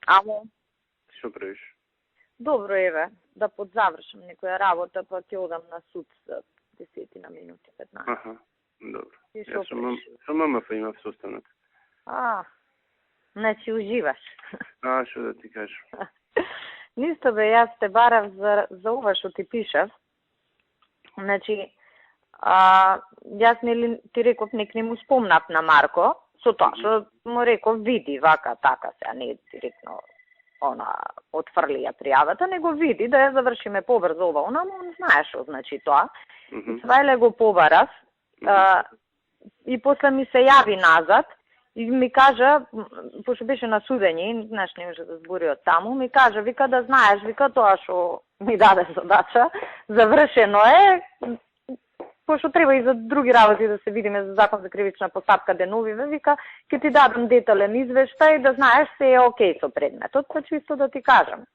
Амо, Што правиш? добро еве, да подзавршам некоја работа, па ќе одам на суд за 10 на минути, 15. Аха, добро. Ти што Јас правиш? со ММФ имав состанок. Значи уживаш. Што да ти кажам? Нисто бе, јас те барав за ова што ти пишав. Значи, јас нели ти реков нек не му спомнав на Марко, со тоа што му реков види вака така се, не директно отфрли ја пријавата, него види да ја завршиме побрзо ова, он знае што значи тоа. Свајле го побарав и после ми се јави назад и ми кажа, пошто беше на судење, знаеш, не може да збори од таму, ми кажа, вика да знаеш, вика тоа што ми даде задача, завршено е, пошто треба и за други работи да се видиме за закон за кривична постапка деновиве, вика, ќе ти дадам детален извештај да знаеш се е окей со предметот, па чисто да ти кажам.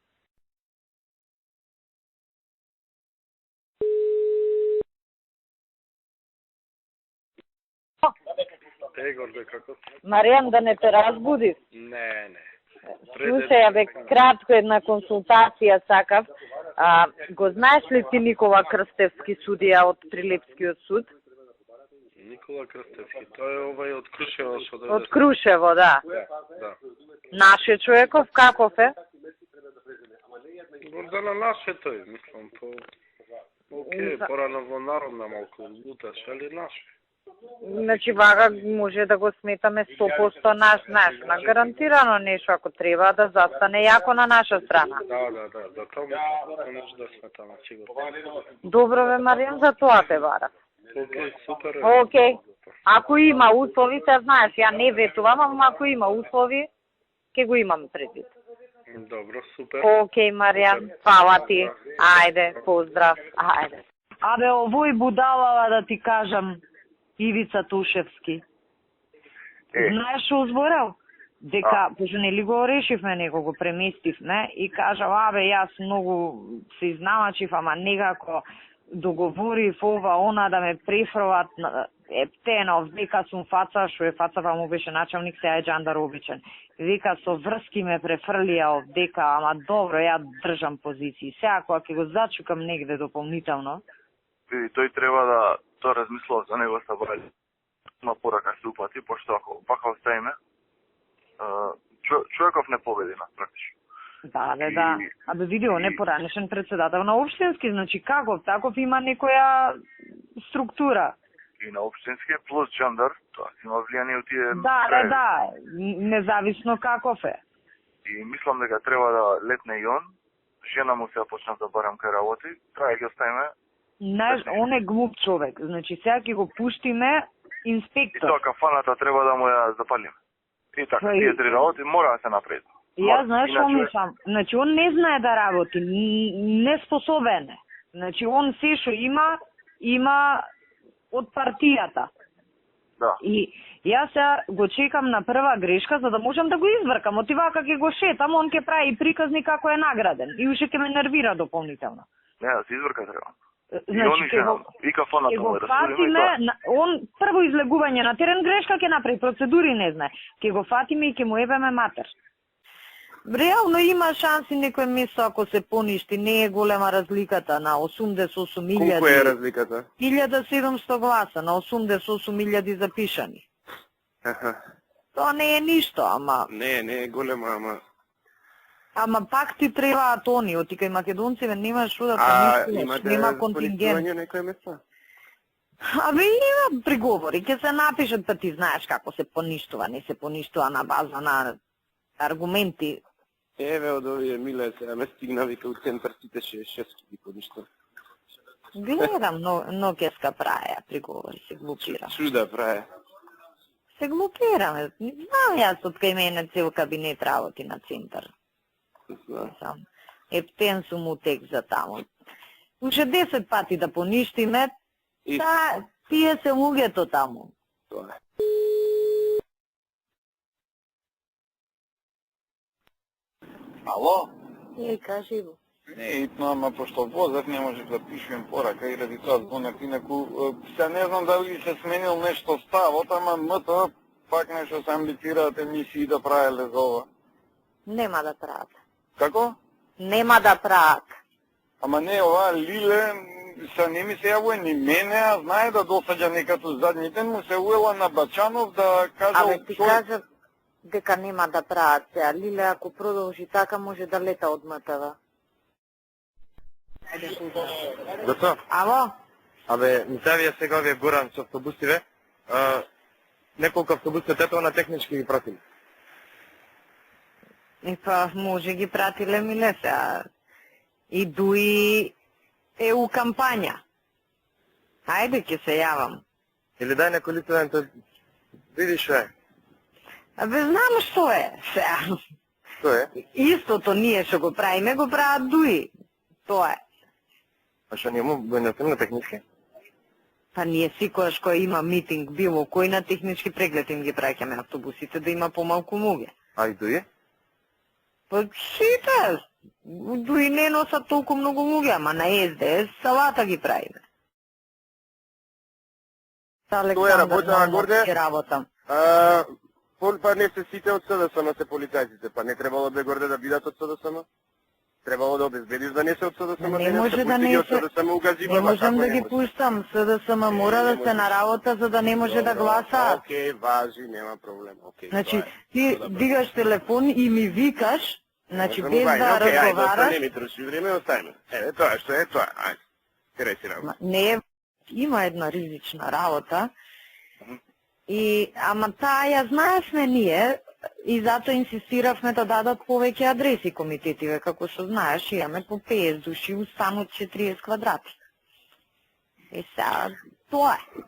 Горде, како? Маријан, да не те разбудив. Не. Слушај, бе, кратко една консултација сакав. Го знаеш ли ти Никола Крстевски, судија од Прилепскиот суд? Никола Крстевски, тој е овај од Крушево што да. Од Крушево, да. Да. Нашиот човеков каков е? Гордана наше тој, мислам, окей, порано во народна малку луташ, али наше. Значи, вага може да го сметаме 100% наш, знаеш, на гарантирано нешто ако треба да застане јако на наша страна. Да, тоа може да сметаме, сигурно. Добро бе, Маријан, за тоа те барам. Окей, супер. Окей. Ако има услови, се знаеш, ја не ветувам, ама ако има услови, ќе го имам предвид. Добро, супер. Окей, Маријан, фала ти. Ајде, поздрав. Ајде. Абе, овој будалава да ти кажам, Ивица Тушевски. Знаеш што зборел? Дека, пошто нели го решивме, него го преместивме и кажа, абе, јас многу се изналачив, ама некако договорив ова, она да ме префрлат Ептенов, дека сум фаца, што е фаца, па му беше началник, сега е Джандар обичен. Века со врски ме префрлија дека, ама добро, ја држам позиции. Сега, кога ќе го зачукам негде дополнително. И тој треба да тоа размислува за него събрали. Има порака се упати, пошто ако вака оставиме, човеков не победи на практично. Да. Абе види, он е поранешен председател на општински, значи каков, таков има некоја структура. И на општински плюс Джандар, тоа има влијание од тие. Да, независно каков е. И мислам дека треба да летне и он, жена му се почна да барам кај работи, треба да ги оставиме. Знаеш, он е глуп човек, значи сега ќе го пуштиме инспектор. И тоа кафаната треба да му ја запалиме. И така, тие три работи мора да се направи. Ја знаеш што мислам, значи он не знае да работи, неспособен е. Значи он се што има од партијата. Да. И јас сега го чекам на прва грешка за да можам да го извркам. Оти вака ќе го шетам, он ќе прави приказни како е награден и уште ќе ме нервира дополнително. Не, да се изврка треба. Значи, ќе го фатиме, он прво излегување на терен грешка ќе направи, процедури не знае. Ќе го фатиме и ќе му ебеме матер. Реално има шанси некој место ако се поништи, не е голема разликата на 88.000. Колку е разликата? 1700 гласа на 88.000 запишани. Тоа не е ништо, ама... Не е голема, ама... Ама пак ти требаат они, оти кај македонциве нема што да понишуваш, нема контингент. Имате некој место? Абе има приговори, ќе се напишат, па ти знаеш како се поништува, не се поништува на база на аргументи. Еве од овие миле сега ме стигна, вика, у центар сите 6 ги поништо. Гледам, но кеска праја приговори, се глупира. Чуда праја. Се глупираме. Знам јас од кај мене цел кабинет работи на центар. Сам. Ептен сум утек за таму. Уште 10 пати да поништиме, тие се луѓето таму. Тоа е. Ало? Кажи го. Не, итно, ама пошто возев не можеш да пишувам порака и ради тоа звонев инаку. Се не знам дали се сменил нешто ставот, ама МТ пак нешто се амбицираат емисии да правеле за ова. Нема да прават. Како? Нема да прават. Ама не, ова Лиле, не ми се јавува ни мене, а знае да досаѓа некато задни ден, му се уела на Бачанов да кажа... Абе, ти кажа дека нема да прават сега. Лиле, ако продолжи така, може да лета од МТВ. Зато? Ало? Абе, ми се сега овие Горан со автобусиве. Неколку автобуси тето на технички ги пратили. И па, може ги пратиле миле сега. И дуи е у кампања. Ајде, ќе се јавам. Или дај некој лице да видиш што е. Абе, знам што е сега. Што е? Истото ние што го правиме, го прават дуи. Тоа е. А што ние му го несем на технички? Па ние секогаш кој има митинг, било кој на технички преглед им ги праќаме автобусите да има помалку луѓе. А и дуи? Па сите, дуи не носат толку многу луѓе, ама на СДС салата ги правиме. Тоа е работа на Горде? Работам. Па не се сите од СДСМ се полицајците, па не требало да Горде да бидат од СДСМ? Требало да обезбедиш да не се од СДСМ, Не може да не се. Не можам да ги пуштам, СДСМ мора да се на работа за да не може да гласаат. Океј, важи, нема проблем. Океј. Значи, ти дигаш телефон и ми викаш, значи без да разговараш. разговараш. Не ми троши време, оставиме. Еве тоа што е тоа. Ајде. Кај си работа. Не е, има една ризична работа. И ама таа ја знаевме ние и затоа инсистиравме да дадат повеќе адреси комитетиве, како што знаеш, имаме по 50 души у стан од 40 квадрати. И сега тоа е.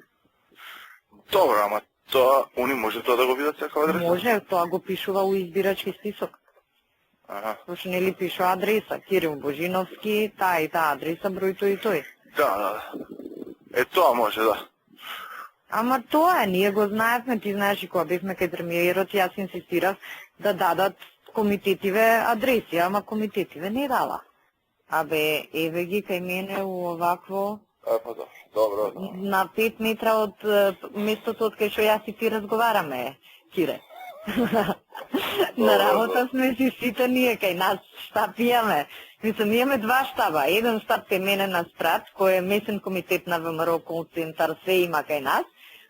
Добро, ама тоа, они може тоа да го видат секоја адреса? Може, тоа го пишува у избирачки список. Аха. Пошто нели пишува адреса, Кирил Божиновски, таа и таа адреса, број тој и тој. Да. Е, тоа може, да. Ама тоа е, ние го знаевме, ти знаеш и кога бевме кај премиерот, јас инсистирав да дадат комитетиве адреси, ама комитетиве не дала. Абе, еве ги кај мене у овакво... Па да, добро. На 5 метра од местото од кај што јас и ти разговараме, Кире. На работа сме си сите ние, кај нас штаб имаме. Мислам, имаме два штаба. Еден штаб кај мене на Спрат, кој е месен комитет на ВМРО кол центар, се има кај нас,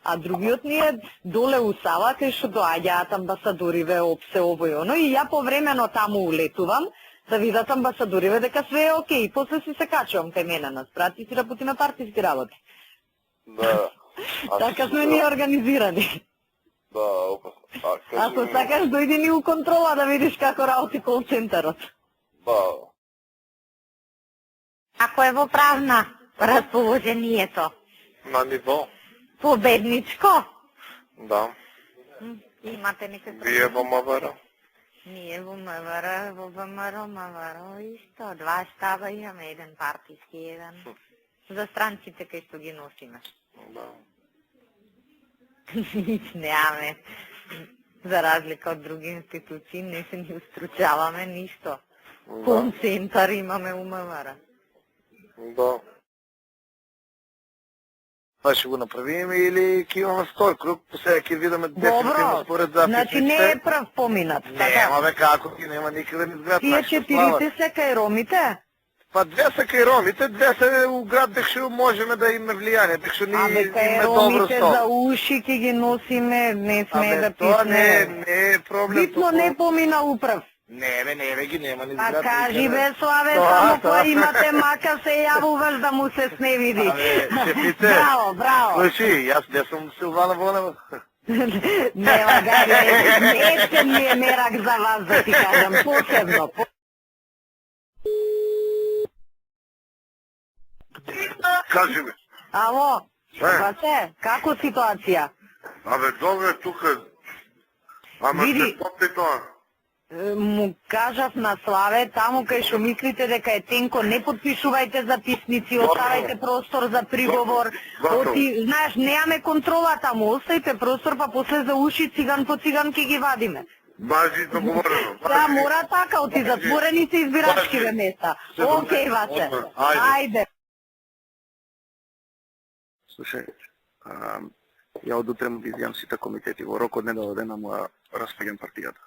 а другиот ни е доле у сала, кај што доаѓаат амбасадориве, опсе, ово и оно, и ја повремено таму улетувам, да видат амбасадориве дека све е окей. После си се качувам кај мене на Спрат и си работиме партиски работи. Да. Така сме ние организирани. Да, опасно. Ако сакаш, дојди ни у контрола да видиш како работи кол центарот. Да. Ако е во правна расположението? На ниво? Победничко? Да. Имате некаква... Вие во МВР? Ние во МВР, во ВМРО, МВР, исто. Два штаба имаме, еден партиски, еден за странците кај што ги носиме. Да. Нич неаме. За разлика од други институции, не се ни устручаваме ништо. Кон центар имаме у МВР. Да. Па ще го направиме или ќе имаме втор круг, сега ќе видиме дефинитивно според записниците. Значи не е прв поминат. Нема бе, како ти нема никаде ни зград. Тие четирите се кај ромите? Па две са кај ромите, две са у град, дек што можеме да имаме влијание, дек што ни кај име добро ромите сто. за уши ќе ги носиме, не сме да тоа писне. не е проблем. Битно не помина управ. Не бе, ги нема ни А зград. кажи бе, Славе, само кој имате мака се јавуваш да му се сневиди. Абе, шефице. Браво, браво. Слушай, јас не сум Силвана Вонева. Нема гари, не ми е мерак за вас да ти кажам, посебно. Кажи ми. Ало, Васе, како ситуација? Абе, добро е тука. Ама Види. се попи тоа. Му кажав на Славе, таму кај што мислите дека е тенко, не подпишувајте записници, оставајте простор за приговор. Оти, знаеш, неаме контрола таму, оставите простор, па после за уши циган по циган ќе ги вадиме. Бажи договорено. Да, мора така, оти затворени се избирачкиве места. Океј, Васе, ајде. Слушај, ја од утре му ги изјам сите комитети, во рок од недела дена му распаѓам партијата.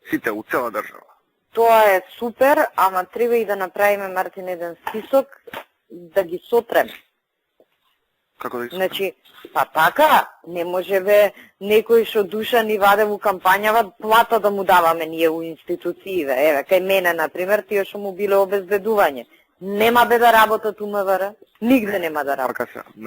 Сите, у цела држава. Тоа е супер, ама треба и да направиме, Мартин, еден список да ги сотреме. Како да ги Значи, па така, не може бе некој што душа ни ваде во кампањава, плата да му даваме ние у институцииве. Еве, кај мене, например, тие што му биле обезбедување. Нема бе да работат у МВР, нигде нема да работат. Така се.